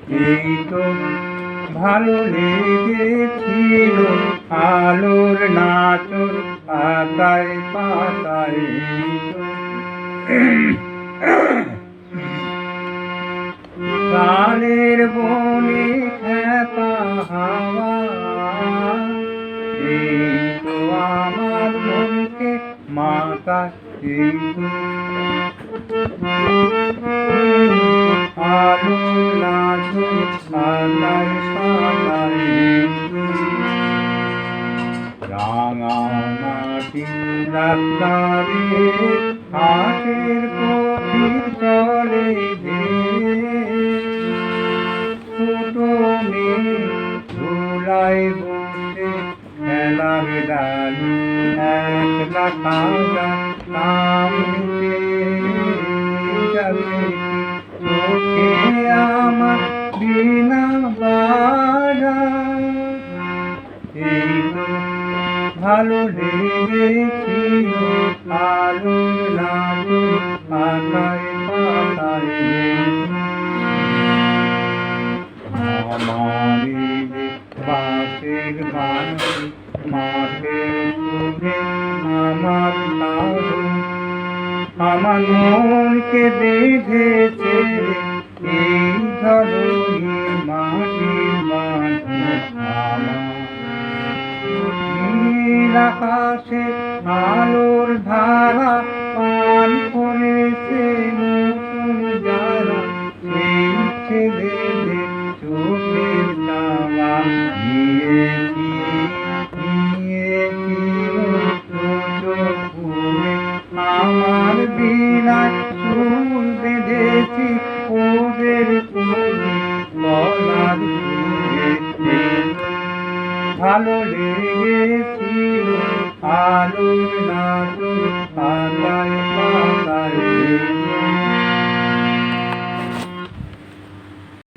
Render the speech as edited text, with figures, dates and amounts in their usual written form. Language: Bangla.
এই তো ভালো লেগেছিল আলোর নাচন পাতায় পাতায়। কালের বনে খ্যাপা হাওয়া এই তো আমার মনকে মাতায়। আলো নাচন পাতায় পাতায়। রাঙা মাটি রাস্তাবে হাটের কফির চলে যে ছোট মেয়ে ধুলায় বসে খেলার ডালি একলা খাজা নামতে যাবে চোখে আমার বিনা বাজা। এই তো ভালো লেগেছিল আলোর নাচন পাতায় পাতায়। আমার বাঁশের বাঁশি মাঠের সুরে আমার তারু আমার মনকে বেঁধেছে এই ধরনী মাটির বাঁধন। নীল আকাশে আলোর ধারা পান করেছে নতুন যারা সেই ছেলেদের চোখের চাওয়া নিয়েছি চোখে আমার বিনায় চুল বেঁধেছি ওদের তুমি বলার সুরে। ভালো লেগেছিল আলোর নাচন